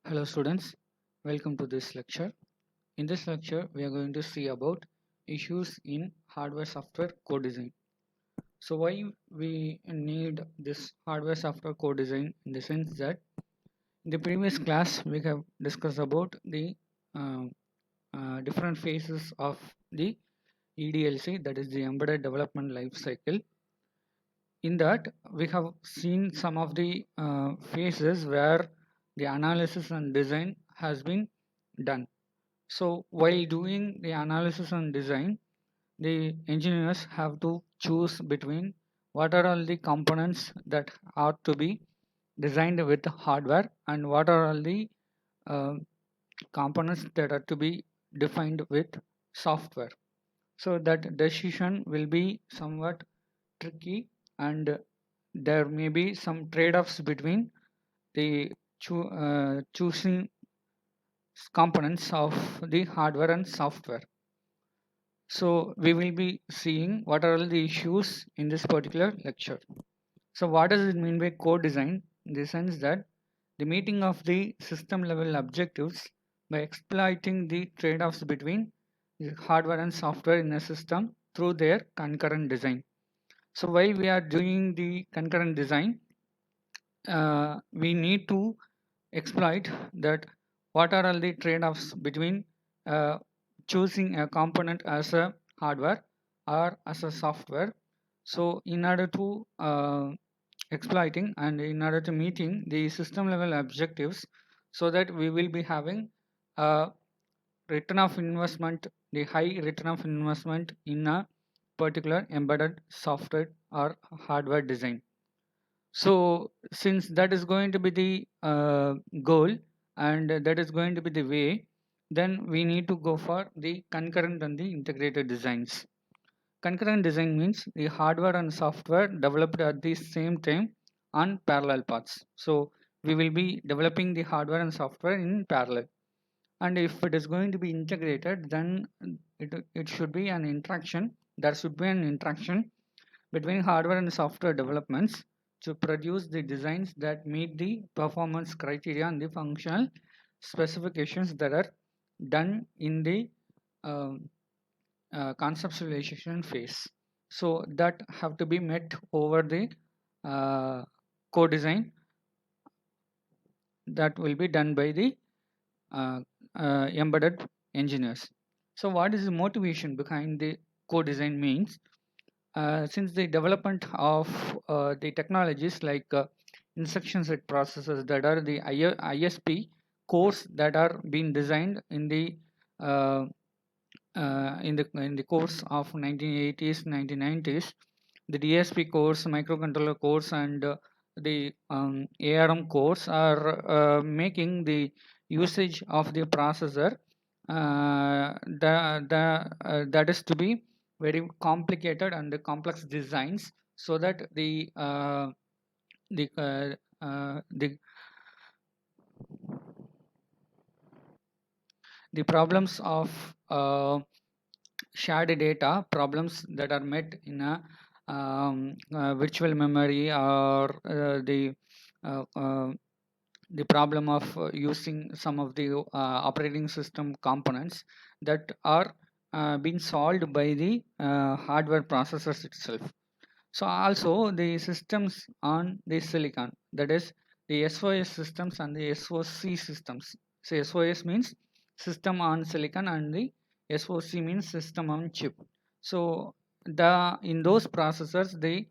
Hello students, welcome to this lecture. In this lecture, we are going to see about issues in hardware software co-design. So why we need this hardware software co-design in the sense that in the previous class we have discussed about the uh, different phases of the EDLC, that is the embedded development life cycle. In that we have seen some of the phases where the analysis and design has been done. So while doing the analysis and design, the engineers have to choose between what are all the components that are to be designed with hardware and what are all the uh, components that are to be defined with software. So that decision will be somewhat tricky, and there may be some trade-offs between the choosing components of the hardware and software. So we will be seeing what are all the issues in this particular lecture. So what does it mean by co-design? In the sense that the meeting of the system level objectives by exploiting the trade-offs between the hardware and software in a system through their concurrent design. So while we are doing the concurrent design, we need to exploit that what are all the trade-offs between uh, choosing a component as a hardware or as a software. So in order to exploiting and in order to meeting the system level objectives, so that we will be having a return of investment, the high return of investment in a particular embedded software or hardware design. So since that is going to be the goal and that is going to be the way, then we need to go for the concurrent and the integrated designs. Concurrent design means the hardware and software developed at the same time on parallel paths. So we will be developing the hardware and software in parallel. And if it is going to be integrated, then it should be an interaction. There should be an interaction between hardware and software developments to produce the designs that meet the performance criteria and the functional specifications that are done in the um, conceptualization phase. So that have to be met over the co-design that will be done by the uh, embedded engineers. So what is the motivation behind the co-design means? Since the development of the technologies like instruction set processors, that are the ISP cores that are being designed uh, in the course of 1980s 1990s, the DSP cores, microcontroller cores, and the ARM cores are making the usage of the processor that is to be very complicated and the complex designs, so that the uh, the the problems of shared data problems that are met in a virtual memory, or uh, uh, the problem of using some of the operating system components that are being solved by the hardware processors itself. So also the systems on the silicon, that is the SOS systems and the SOC systems. So SOS means system on silicon and the SOC means system on chip. So the in those processors, the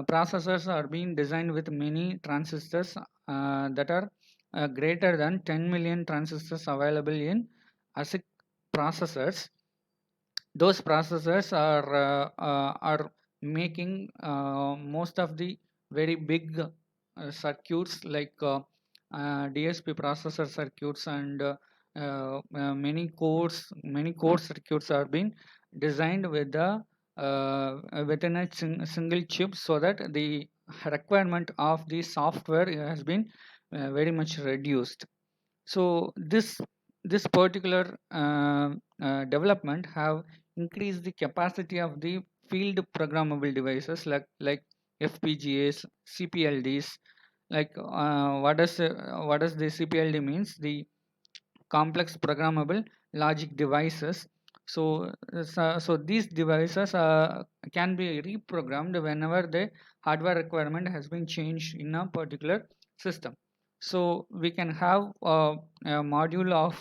processors are being designed with many transistors that are greater than 10 million transistors available in ASIC processors. Those processors are making most of the very big circuits like DSP processor circuits, and many core circuits are being designed with the within a single chip, so that the requirement of the software has been very much reduced. So this particular development have increased the capacity of the field programmable devices like FPGAs, CPLDs, like what does the CPLD means? The complex programmable logic devices. So these devices can be reprogrammed whenever the hardware requirement has been changed in a particular system. So we can have a module of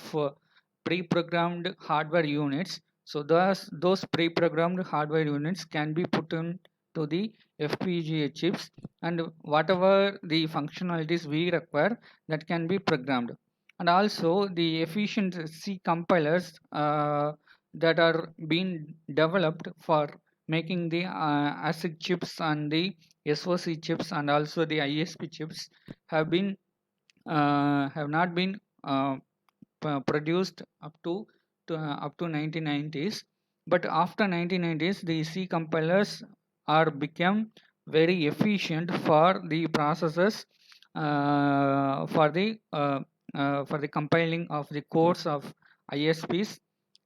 pre-programmed hardware units. So those pre-programmed hardware units can be put into the FPGA chips, and whatever the functionalities we require, that can be programmed. And also the efficient C compilers that are being developed for making the ASIC chips and the SoC chips and also the ISP chips have not been produced up to 1990s, but after 1990s the C compilers are become very efficient for the processes, for the compiling of the codes of ISPs,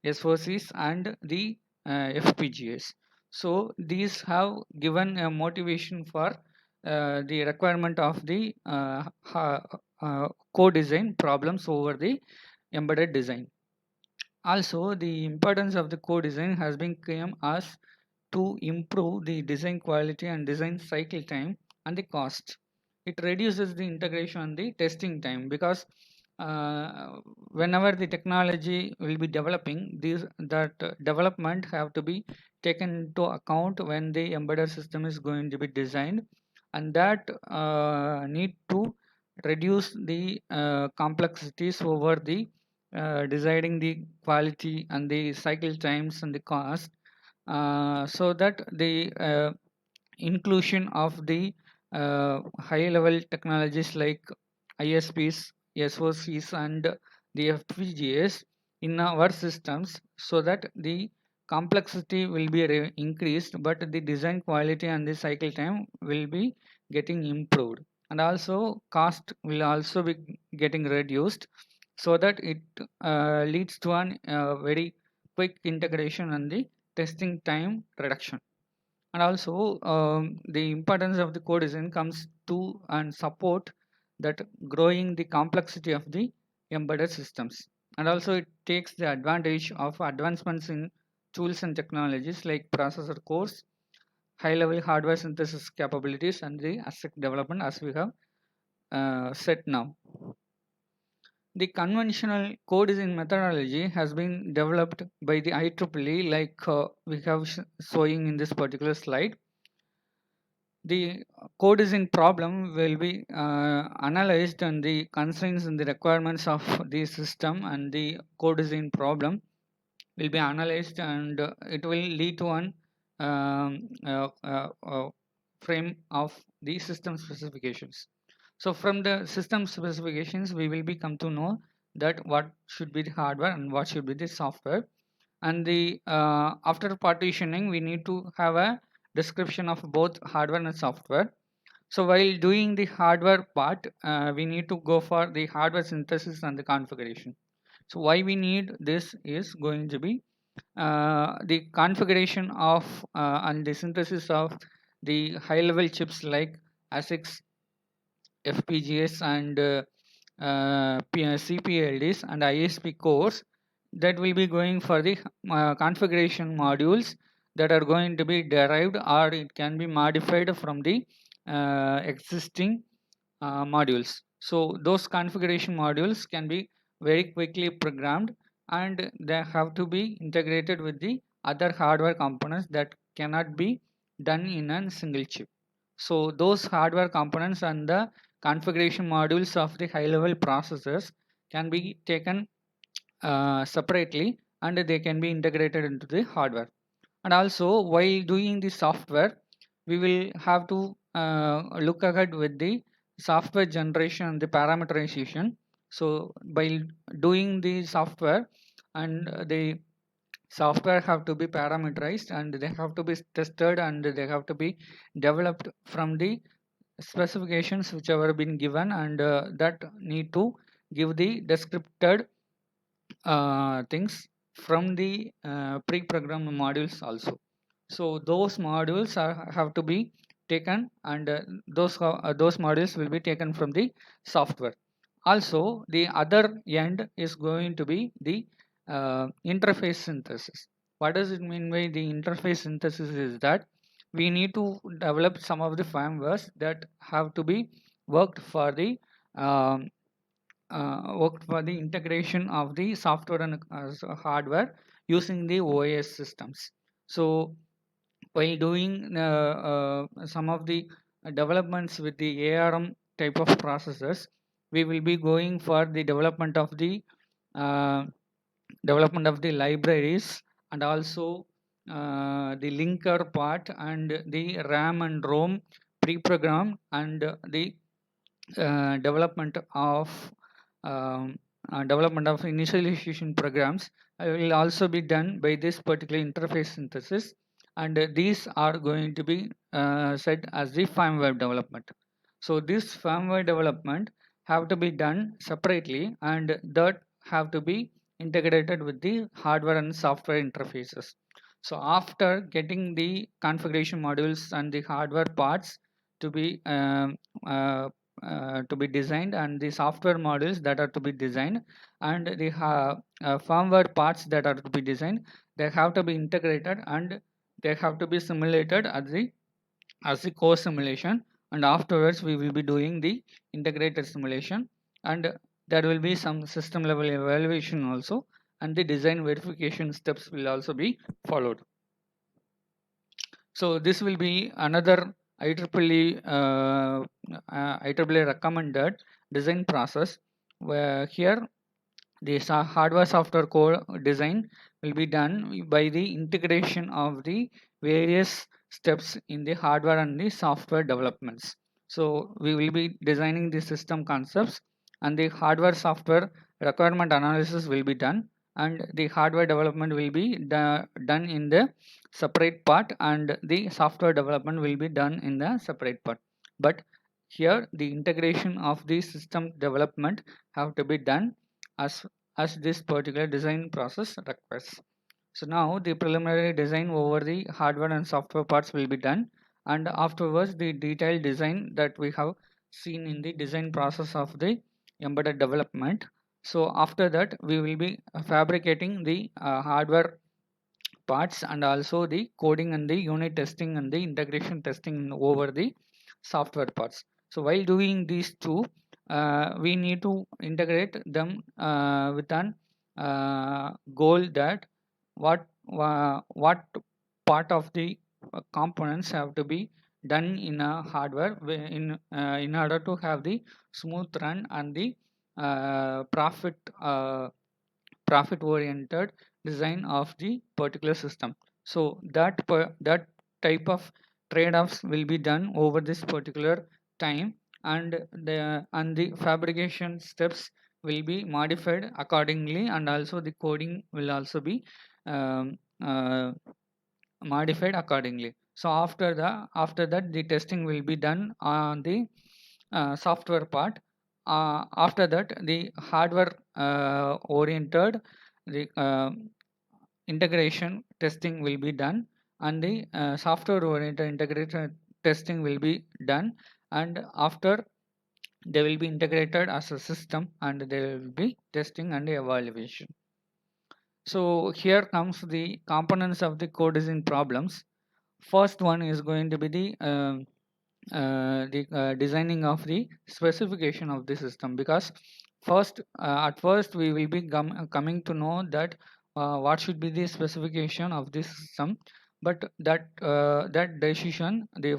SoCs and the FPGAs. So these have given a motivation for the requirement of the co-design problems over the embedded design. Also, the importance of the co-design has been came as to improve the design quality and design cycle time and the cost. It reduces the integration and the testing time, because whenever the technology will be developing, development have to be taken into account when the embedded system is going to be designed, and that need to reduce the complexities over the deciding the quality and the cycle times and the cost, so that the inclusion of the high level technologies like ISPs, SoCs and the FPGAs in our systems, so that the complexity will be increased, but the design quality and the cycle time will be getting improved, and also cost will also be getting reduced, so that it leads to an very quick integration and the testing time reduction. And also the importance of the co-design comes to and support that growing the complexity of the embedded systems, and also it takes the advantage of advancements in tools and technologies like processor cores, high level hardware synthesis capabilities and the ASIC development, as we have said now. The conventional co-design methodology has been developed by the IEEE, like we have showing in this particular slide. The co-design problem will be analyzed and the constraints and the requirements of the system, and the co-design problem will be analyzed, and it will lead to an frame of the system specifications. So from the system specifications, we will be come to know that what should be the hardware and what should be the software. And the after partitioning, we need to have a description of both hardware and software. So while doing the hardware part, we need to go for the hardware synthesis and the configuration. So why we need this is going to be the configuration of and the synthesis of the high level chips like ASICs, FPGAs and CPLDs and ISP cores, that will be going for the configuration modules that are going to be derived, or it can be modified from the existing modules. So those configuration modules can be very quickly programmed, and they have to be integrated with the other hardware components that cannot be done in a single chip. So those hardware components and the configuration modules of the high level processors can be taken separately, and they can be integrated into the hardware. And also while doing the software, we will have to look ahead with the software generation and the parameterization. So by doing the software, and the software have to be parameterized, and they have to be tested, and they have to be developed from the specifications which have been given, and that need to give the descripted things from the pre-programmed modules also. So those modules have to be taken, and those modules will be taken from the software. Also, the other end is going to be the interface synthesis. What does it mean by the interface synthesis? Is that we need to develop some of the firmwares that have to be worked for the um, worked for the integration of the software and hardware using the OS systems. So while doing some of the developments with the ARM type of processors, we will be going for the uh, development of the libraries, and also the linker part, and the RAM and ROM pre-program, and the um, development of initialization programs will also be done by this particular interface synthesis, and these are going to be said as the firmware development. So this firmware development have to be done separately, and that have to be integrated with the hardware and software interfaces. So after getting the configuration modules and the hardware parts to be uh, to be designed, and the software modules that are to be designed, and the firmware parts that are to be designed, they have to be integrated, and they have to be simulated as the core simulation, and afterwards we will be doing the integrated simulation, and there will be some system level evaluation also, and the design verification steps will also be followed. So this will be another IEEE recommended design process, where here the hardware software core design will be done by the integration of the various steps in the hardware and the software developments. So we will be designing the system concepts, and the hardware software requirement analysis will be done, and the hardware development will be done in the separate part, and the software development will be done in the separate part. But here the integration of the system development have to be done as this particular design process requires. So now the preliminary design over the hardware and software parts will be done, and afterwards the detailed design that we have seen in the design process of the embedded development. So after that we will be fabricating the hardware parts, and also the coding and the unit testing and the integration testing over the software parts. So while doing these two, we need to integrate them with an goal that what part of the components have to be done in a hardware in order to have the smooth run and the profit oriented design of the particular system. So that type of trade-offs will be done over this particular time, and the fabrication steps will be modified accordingly, and also the coding will also be um, uh, modified accordingly. So after that the testing will be done on the software part. After that the hardware oriented the integration testing will be done, and the software oriented integration testing will be done, and after they will be integrated as a system, and there will be testing and evaluation. So here comes the components of the code design problems. First one is going to be the designing of the specification of the system, because at first we will be coming to know that what should be the specification of this system, but that decision, the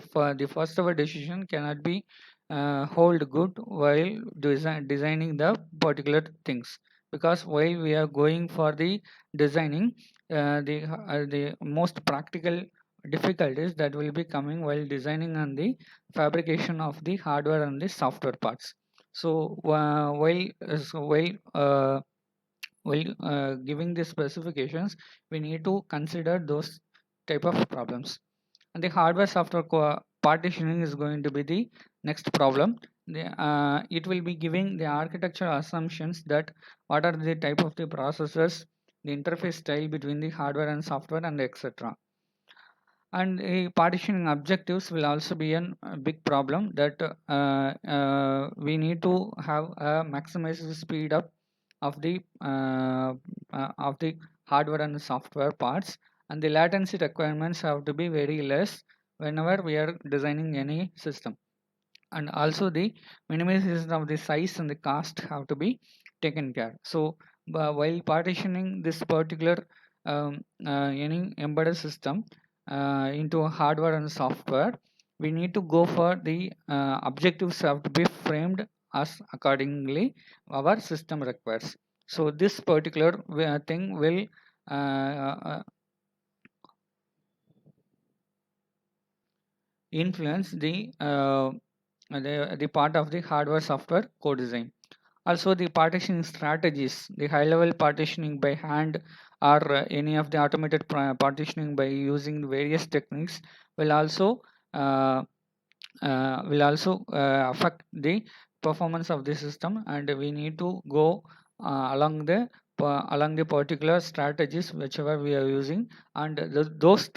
first ever decision cannot be hold good while designing the particular things, because while we are going for the designing, the most practical difficulties that will be coming while designing and the fabrication of the hardware and the software parts. So while giving the specifications, we need to consider those type of problems. And the hardware software partitioning is going to be the next problem. It will be giving the architectural assumptions that what are the type of the processors, the interface style between the hardware and software, and etc. And partitioning objectives will also be a big problem, that we need to have a maximized speed up of the hardware and software parts, and the latency requirements have to be very less whenever we are designing any system. And also the minimization of the size and the cost have to be taken care. So while partitioning this particular any embedded system into a hardware and software, we need to go for the objectives have to be framed as accordingly our system requires. So this particular thing will influence the part of the hardware software co-design. Also, the partitioning strategies, the high level partitioning by hand or any of the automated partitioning by using various techniques will also uh, affect the performance of the system, and we need to go along the particular strategies whichever we are using, and those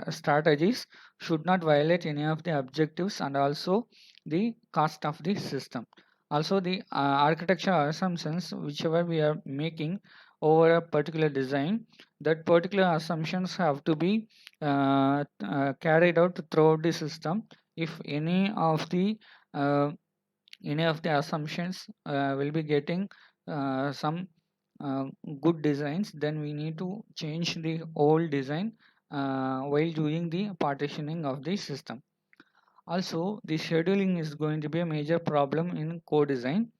strategies should not violate any of the objectives and also the cost of the system. Also, the architectural assumptions whichever we are making over a particular design, that particular assumptions have to be carried out throughout the system. If uh, any of the assumptions will be getting some uh, good designs, then we need to change the old design while doing the partitioning of the system. Also, the scheduling is going to be a major problem in co-design.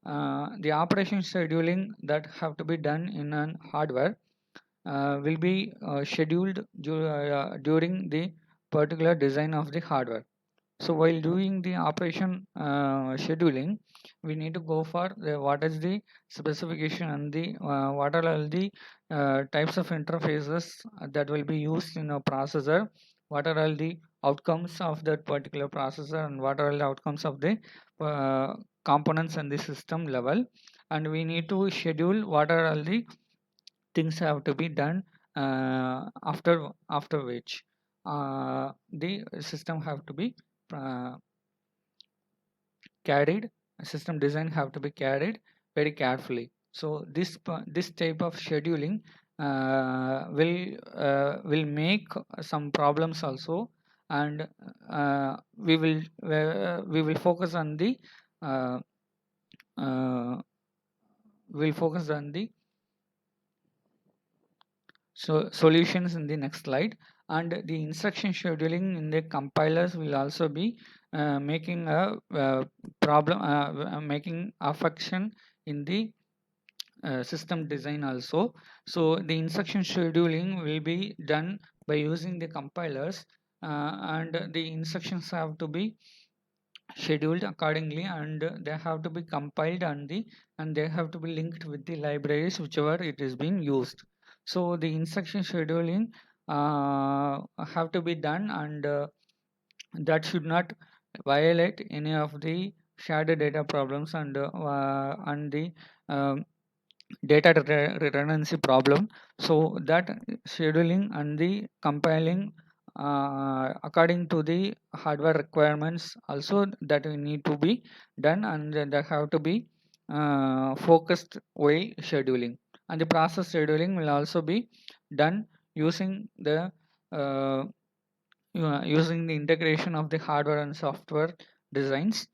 The operation scheduling that have to be done in an hardware will be scheduled during the particular design of the hardware. So while doing the operation scheduling, we need to go for what is the specification and the what are all the types of interfaces that will be used in a processor, what are all the outcomes of that particular processor, and what are all the outcomes of the uh, components and the system level, and we need to schedule what are all the things have to be done after which the system have to be uh, carried system design have to be carried very carefully. So this type of scheduling will make some problems also, and we will focus on the uh, uh, we'll focus on the solutions in the next slide. And the instruction scheduling in the compilers will also be making a problem making affection in the system design also. So the instruction scheduling will be done by using the compilers, and the instructions have to be scheduled accordingly, and they have to be compiled and they have to be linked with the libraries whichever it is being used. So the instruction scheduling have to be done, and that should not violate any of the shared data problems and the um, data redundancy problem. So that scheduling and the compiling according to the hardware requirements also that we need to be done, and they have to be focused while scheduling. And the process scheduling will also be done using the uh, using the integration of the hardware and software designs.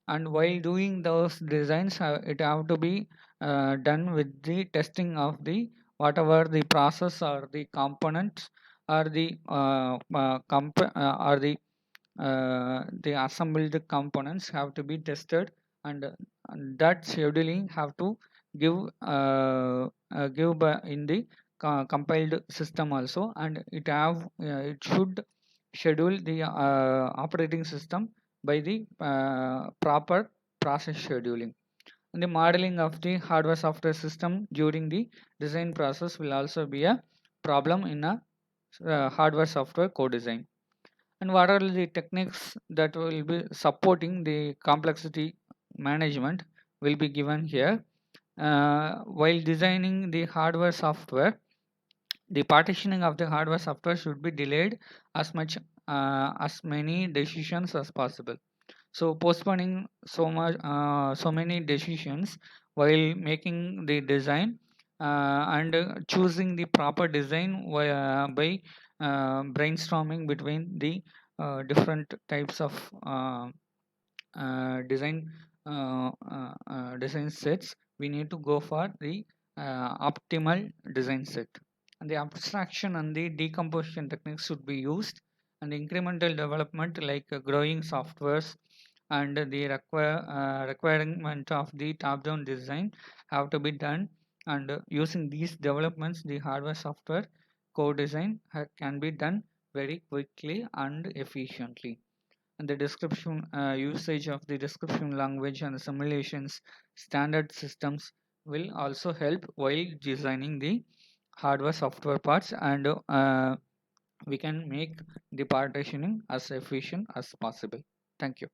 And while doing those designs, it have to be done with the testing of the whatever the process or the components or the assembled components have to be tested, and that scheduling have to give in the compiled system also, and it should schedule the operating system by the proper process scheduling. And the modeling of the hardware software system during the design process will also be a problem in a hardware software co-design. And what are the techniques that will be supporting the complexity management will be given here. While designing the hardware software, The partitioning of the hardware software should be delayed as many decisions as possible. So postponing so many decisions while making the design and choosing the proper design by brainstorming between the different types of design sets. We need to go for the optimal design set, and the abstraction and the decomposition techniques should be used, and incremental development like growing softwares and the requirement of the top-down design have to be done, and using these developments the hardware software co-design can be done very quickly and efficiently. And the description usage of the description language and simulations standard systems will also help while designing the hardware software parts, and we can make the partitioning as efficient as possible. Thank you.